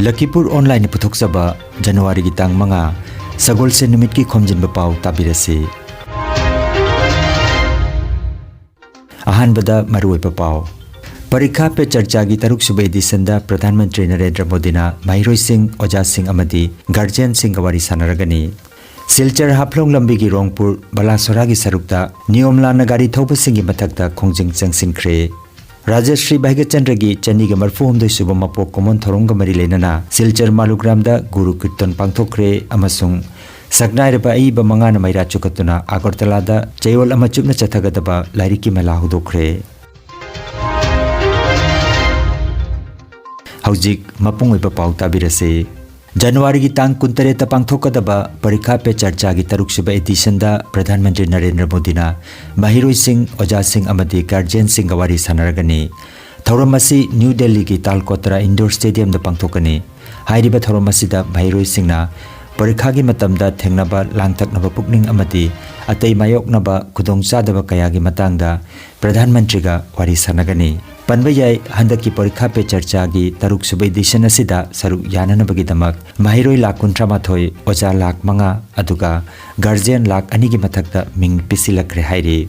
Lakhipuronline puthokjaba January gi tang manga Sagolse numit ki Khomjinba Pao tabirasi. Ahanbada maruoiba pao. Parikha pe charcha gi taruk subai edition da Pradhan Mantri Narendra Modi na Mahiroi Singh Oja Singh amadi Guardian Singh gawari sanaragani. Silchar haplong lambi gi Rongpur Balasora gi sarukta Niyomla nagari thoba singi mathakta Khongjing changsinkre. Rajashri Bhaigachandra gi Chani ga marfu homdoi suba mapok common thoronga mari lenana Silchar Malugram da Guru Kirtan pangthokre amasung Saknai raba aiba mangana maira chukatuna Agartala da Chayol ama chupna chathagadaba lairiki mela hudokre. Haujik mapung oiba pau tabirase. January gi tang kuntare ta pangthokadaba Parikha pe charcha gi taruk suba edition da Pradhan Mantri Narendra Modi na Mahiroi Singh Oja Singh amadi Guardian Singh gawari sanaragani. Thauramasi New Delhi gi Talkotara Indoor Stadium da pangthokani. Hairiba thauramasi da Mahiroi Singh na Parikha gi matamda thengnaba langthaknaba pukning amadi atei mayoknaba khudongchadaba kaya gi matangda Pradhan Mantri ga wari sanagani. Panbayai handaki Parikha pe charcha gi taruk subai edition asida saruk yananabagi damak Mahiroi lakh 13 Oja lakh 5 aduga Guardian lakh 2 gi mathakta ming pisilakre hairi.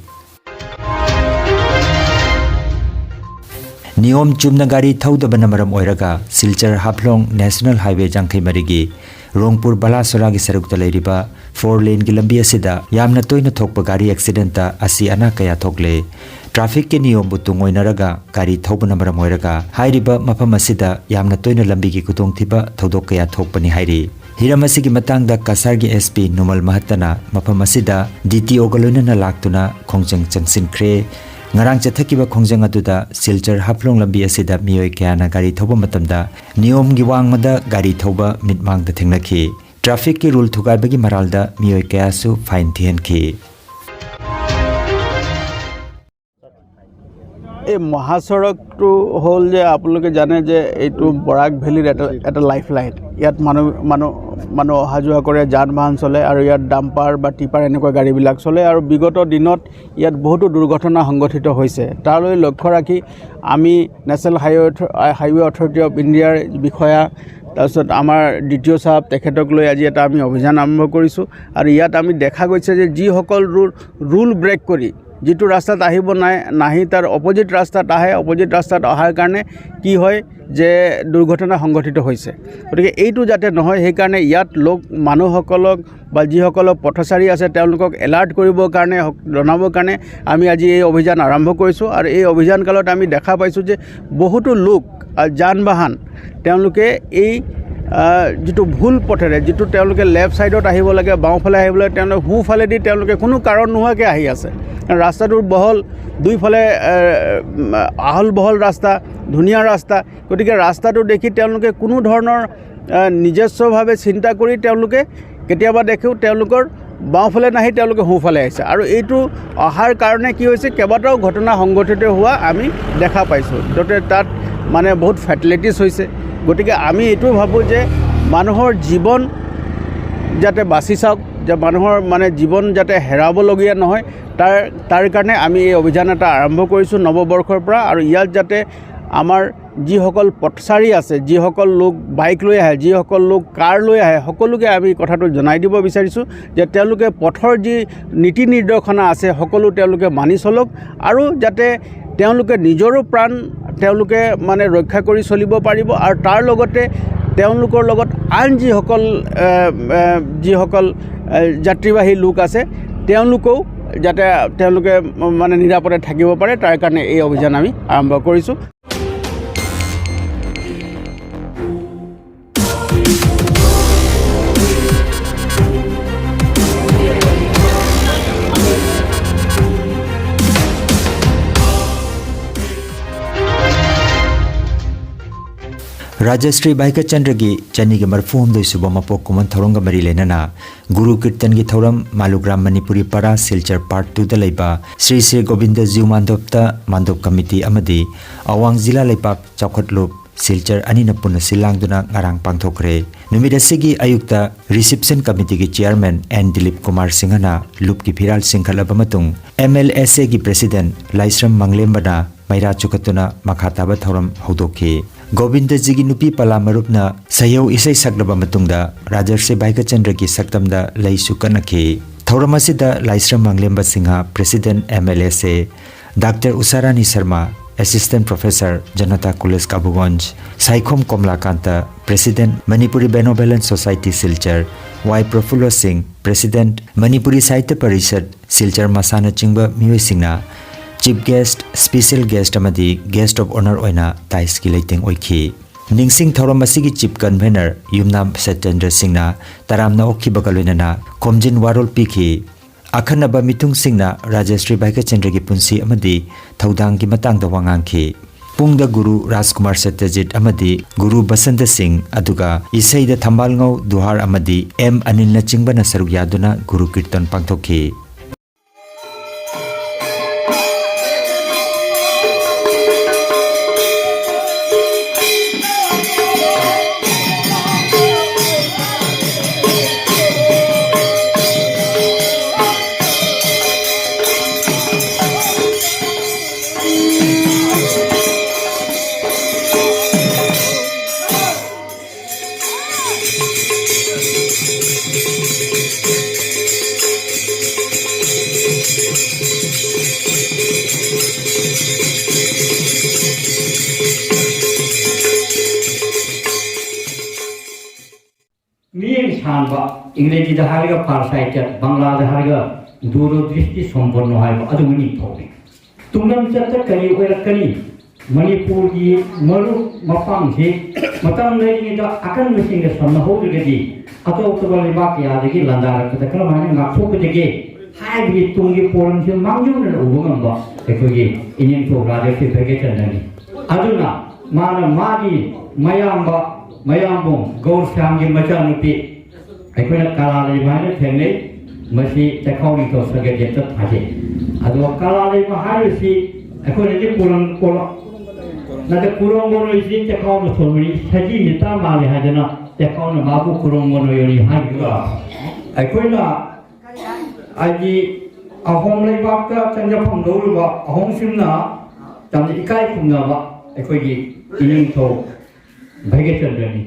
Niyom chumna gari thaudabana maram oiraga Silchar Haplong National Highway jangkhai marigi Rongpur Balasora gi sarukta leiriba 4 lane gi lambi asida yamna toina thokpa gari accident ta asi ana kaya thokle. Traffic ke niyom butung oinaraga gari thobana maram oiraga hairiba mafam asida yamna toina lambi gi kutong thiba thodok kaya thokpani hairi. Hiramasi gi matangda Kasar gi SP Numal Mahatana mafam asida DTO galoina na laktuna Khongjang changsinkre. Ngarang chathakiba Khongjang aduda Silchar Haplong lambi asida miyoi kayana gari thoba matamda niyom gi wangmada gari thoba mitmangda thengnakhi. Traffic ki rule thugaibagi maralda miyoi kayasu fine thianki. এই মহাসড়কটো হল যে আপোনালোকে জানে যে এইটো বৰাক ভেলীৰ এটা life line. ইয়াত মানুহ অহা যোৱা কৰে, যান বাহন চলে আৰু ইয়াত ডাম্পাৰ বা টিপাৰ এনেকুৱা গাড়ীবিলাক চলে আৰু বিগত দিনত ইয়াত বহুতো দুৰ্ঘটনা সংঘটিত হৈছে। তাৰলৈ লক্ষ্য ৰাখি আমি নেশ্যনেল হাইৱে অথৰিটি অফ ইণ্ডিয়াৰ বিষয়া তাৰপিছত আমাৰ দ্বিতীয় চাহাব তেখেতক লৈ আজি এটা আমি অভিযান আৰম্ভ কৰিছোঁ আৰু ইয়াত আমি দেখা গৈছে যে যিসকল ৰুল ব্ৰেক কৰি যিটো ৰাস্তাত আহিব নাহি তাৰ অপোজিট ৰাস্তাত আহে, অপোজিট ৰাস্তাত অহাৰ কাৰণে কি হয় যে দুৰ্ঘটনা সংঘটিত হৈছে। গতিকে এইটো যাতে নহয় সেইকাৰণে ইয়াত মানুহসকলক বা যিসকলক পথচাৰী আছে তেওঁলোকক এলাৰ্ট কৰিবৰ কাৰণে জনাবৰ কাৰণে আমি আজি এই অভিযান আৰম্ভ কৰিছোঁ আৰু এই অভিযান কালত আমি দেখা পাইছোঁ যে বহুতো লোক যান বাহন তেওঁলোকে এই যিটো ভুল পথেৰে যিটো তেওঁলোকে লেফ্ট ছাইডত আহিব লাগে, বাওঁফালে আহিব লাগে, তেওঁলোকে সোঁফালেদি তেওঁলোকে কোনো কাৰণ নোহোৱাকৈ আহি আছে। ৰাস্তাটোৰ বহল, দুইফালে আহল বহল ৰাস্তা, ধুনীয়া ৰাস্তা। গতিকে ৰাস্তাটো দেখি তেওঁলোকে কোনো ধৰণৰ নিজস্বভাৱে চিন্তা কৰি তেওঁলোকে কেতিয়াবা দেখোঁ তেওঁলোকৰ বাওঁফালে নাহি তেওঁলোকে সোঁফালে আহিছে আৰু এইটো অহাৰ কাৰণে কি হৈছে কেইবাটাও ঘটনা সংঘটিত হোৱা আমি দেখা পাইছোঁ। য'তে তাত মানে বহুত ফেটেলিটিছ হৈছে। গতিকে আমি এইটো ভাবোঁ যে মানুহৰ জীৱন যাতে বাচি চাওক, যে মানুহৰ জীৱন যাতে হেৰাবলগীয়া নহয় তাৰ কাৰণে আমি এই অভিযান এটা আৰম্ভ কৰিছোঁ নৱবৰ্ষৰ পৰা। আৰু ইয়াত যাতে আমাৰ যিসকল পথচাৰী আছে, যিসকল লোক বাইক লৈ আহে, যিসকল লোক কাৰ লৈ আহে, সকলোকে আমি কথাটো জনাই দিব বিচাৰিছোঁ যে তেওঁলোকে পথৰ যি নীতি নিৰ্দেশনা আছে সকলো তেওঁলোকে মানি চলক আৰু যাতে তেওঁলোকে নিজৰো প্ৰাণ তেওঁলোকে ৰক্ষা কৰি চলিব পাৰিব আৰু তাৰ লগতে তেওঁলোকৰ লগত আন যিসকল যাত্ৰীবাহী লোক আছে তেওঁলোকেও যাতে তেওঁলোকে নিৰাপদে থাকিব পাৰে তাৰ কাৰণে এই অভিযান আমি আৰম্ভ কৰিছোঁ। Rajashri Bhaigachandra gi Chani gi marfu homdoi suba mapok kuman thoronga mari lenana Guru Kirtan gi thoram Malugram Manipuri para Silchar Part 2 da leiba Sri Sri Govinda Jiu Mandopta Mandop Committee amadi Awang Zila Leipak Chokhatlup Silchar anina punna silangduna ngarang pangthokre. Numida sigi ayukta Reception Committee gi Chairman N. Dilip Kumar Singhana lup ki phiral singkhalaba matung MLSA gi President Laisram Manglembana Maira Chukatuna Makhataba Thoram Haudoki. Govindji की नुपी पला मरुपना सयौ इसै सक्लबा मतुंगदा राजर्षि भाईकचंद्र की सक्तमदा लैसु कनखि थौरमसिदा Laishram Mangalemba Sinha president MLA से doctor Usharani Sharma assistant professor Janata college Kabuganj Saikhom Kamalakanta president Manipuri benevolence society Silchar Y Prafulla Singh president Manipuri Sahitya Parishad Silchar मसाना चिंबा मियोय सिंगना चीफ गेस्ट स्पेशल गेस्ट अमदी गेस्ट ऑफ ऑनर ओइना ताइस की लेटिंग ओइखी निंगसिंग थौरम असिगी चीफ कन्वेनर युमनाम सत्येंद्र सिंहना तरामना ओखिबगा लोइनना खोमजिन वारोल पीखी अखनबा मितुंग सिंहना राजश्री भाईकचंद्र की पुंसी अमदी थौदांग की मतंगदा वांगांखी पुंगदा गुरु राजकुमार सत्यजित अमदी गुरु बसंत सिंह अदुगा इसैदा थंबालंगौ दुहार अमदी एम अनिल चिंबना सरुक यादुना गुरु कीर्तन पांगथोखी इंग्रेजी दहारिगा फारसाइट बांग्ला दहारिगा दूरदृष्टि संपन्न हाइबा अदुमनि थोबि तुंगम चत करी ओरकनी मणिपुर की मरु मफांग से मतम लेनिदा अकन मसिंग सन्नहोगदी अतोतबा लेबाक यादगी लंदारक तकरमाने नाथोकदगे हाइबि तुंगी पोरम से मांगयुन उबंगबा एकोगी इनिन तो राजे से भेगेतननी अदुना माना मागी मयाम्बो गौरशांगी मचानुपी अखोना कालाले माने थेंगे मसी तखावनी तो सगेजे तत थाजे अदो कालाले महारसी अखोना जे पुरंग कोलो नते पुरंगोनो इसी तखावनो थोमनी सजी निता माले हाजना तखावनो बाबू पुरंगोनो योनी हागिगा अखोना आजी अहोम लेबाका चंजफम दोरुबा अहोम सिमना तमने इकाई खुंगाबा अखोगी इनिंग तो भेगेचंद्रनी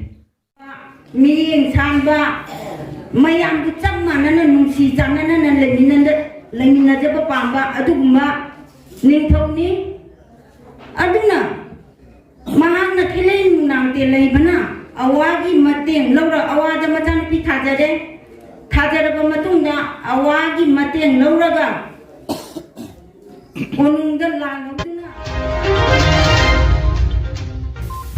मियें सांबा मयाम की चम मानना नुसी जानना न लेमिना जब पांबा अदुगुमा निंथौनी अदुना महान न खिले नांगते लेबना अवागी मतें लौरा अवाद मचान पी थाजरब मतुंगा अवागी मतें लौरगा ओनुंगा लांगना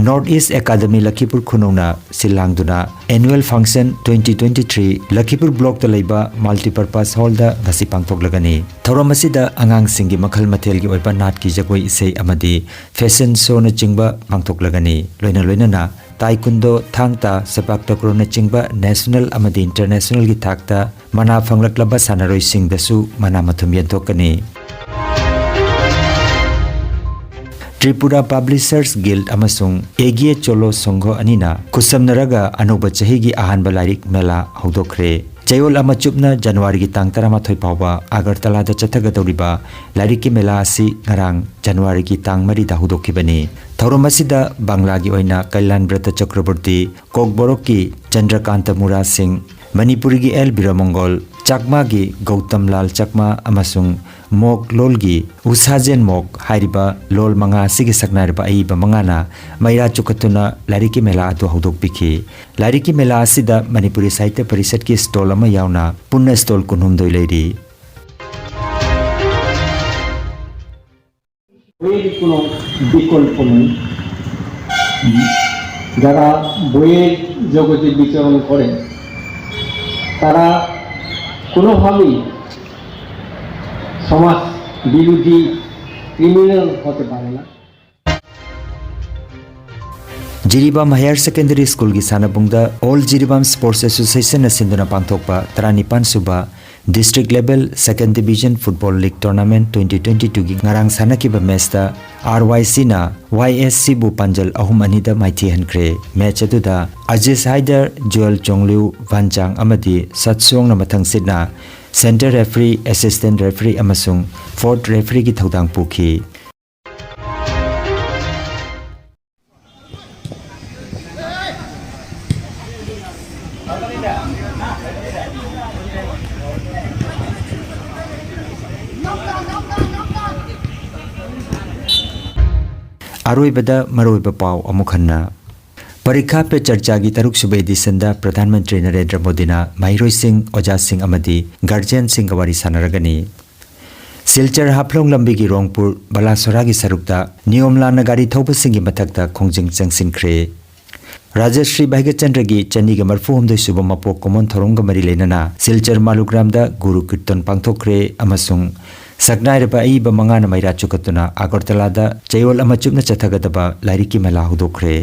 नॉर्थ ईस्ट एकेडमी लखीपुर खुनौना सिलांगदुना एनुअल फंक्शन 2023 लखीपुर ब्लॉक तलैबा मल्टीपर्पज हॉल दा ngasi पांगथोकलगनी थौरम असिदा आंगांग सिंगी मखल मथेल की ओइबा नाट की जगोई इसै अमदी फैशन शो न चिंगबा पांगथोकलगनी लोइना ताइकुंडो थांगता सेपाक तक्रो न चिंगबा नेशनल अमदी इंटरनेशनल की थाकता मना फंगलकलबा सानारोई सिंग दसु मना मथुम यंथोकनी त्रिपुरा पब्लिशर्स गिल्ड अमसुंग एगिए चोलो संघो अनिना खुसमनरगा अनोबा चही की अहानबा लाइरिक मेला हौदोखरे चयोल अमा चुपना जनवरी की तांग 13 फाउबा अगरतलादा चथगदौरिबा लाइरिक की मेला असि ngarang जनवरी की तांग 3 दा हौदोखिबनी थौरम असिदा बांग्ला की ओइना कल्याण व्रत चक्रवर्ती कोकबोरक की चंद्रकांत मुरा सिंह मणिपुरी की एल बिरमंगल चकमा की गौतम लाल चकमा अमसुंग मोक लोल की उसाजेन मोक हाइरिबा लोल मंगा सिगी सकनारिबा अइबा मंगाना मैरा चुकतुना लारिकी मेला अदु हौदोकपिखि लारिकी मेला असिदा मणिपुरी साहित्य परिषद की स्टॉल अमा यावना पुन्ना स्टॉल कुनहुमदोइ लेरि বইয়ের কোনো বিকল্প নেই যারা বইয়ের জগতে বিচরণ করেন তারা কোনোভাবেই সমাজ বিরোধী ক্রিমিনাল হতে পারে না जिरीबाम हायर सेकेंडरी स्कूल की सानाबुंगदा ऑल जिरीबाम स्पोर्ट्स एसोसिएशन सिंधुना पांगथोकपा 35 सुबा district level second division football league tournament 2022 की ngarang sanakiba मैच दा RYC ना YSC बु पंजल अहुम अनिदा माइथी हनख्रे मैच अदुदा अजिस हाइदर जोल चोंगलू वानचांग अमदी सत्सोंग ना मथंग सिदना सेंटर रेफरी असिस्टेंट रेफरी अमसुंग फोर्थ रेफरी की थौदांग पुखी अरोइबदा मरोइबा पाव अमुक हन्ना परीक्षा पे चर्चा की तरुक सुबह एडिशन दा प्रधानमंत्री नरेंद्र मोदी ना माहिरोई सिंह ओजा सिंह अमदी गार्जियन सिंह गवारी सानरगनी सिलचर हाफलोंग लंबी की रोंगपुर बलासोरा की सरुकता नियम लाना गाड़ी थौब सिंह की मथकता खोंजिंग जंगसिनख्रे राजश्री भाग्यचंद्र की चन्नी के मरफू हमदे सुबह मपोक कोमन थोरोंग मरी लेना सिलचर मालुग्राम दा गुरु कीर्तन पांथोक्रे अमसुंग सकनाइरबा अईबा मंगाना मैरा चुकतुना आगरतला दा चयोल अमा चुपना चथगदबा लाइरिकी मेला हुदोख्रे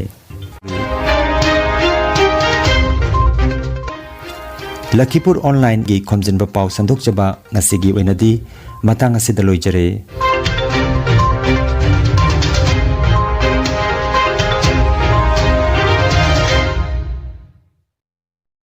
लखीपुर ऑनलाइन की खोमजिनबा पाव संदोकजबा ngasi gi oinadi matang asida loijare।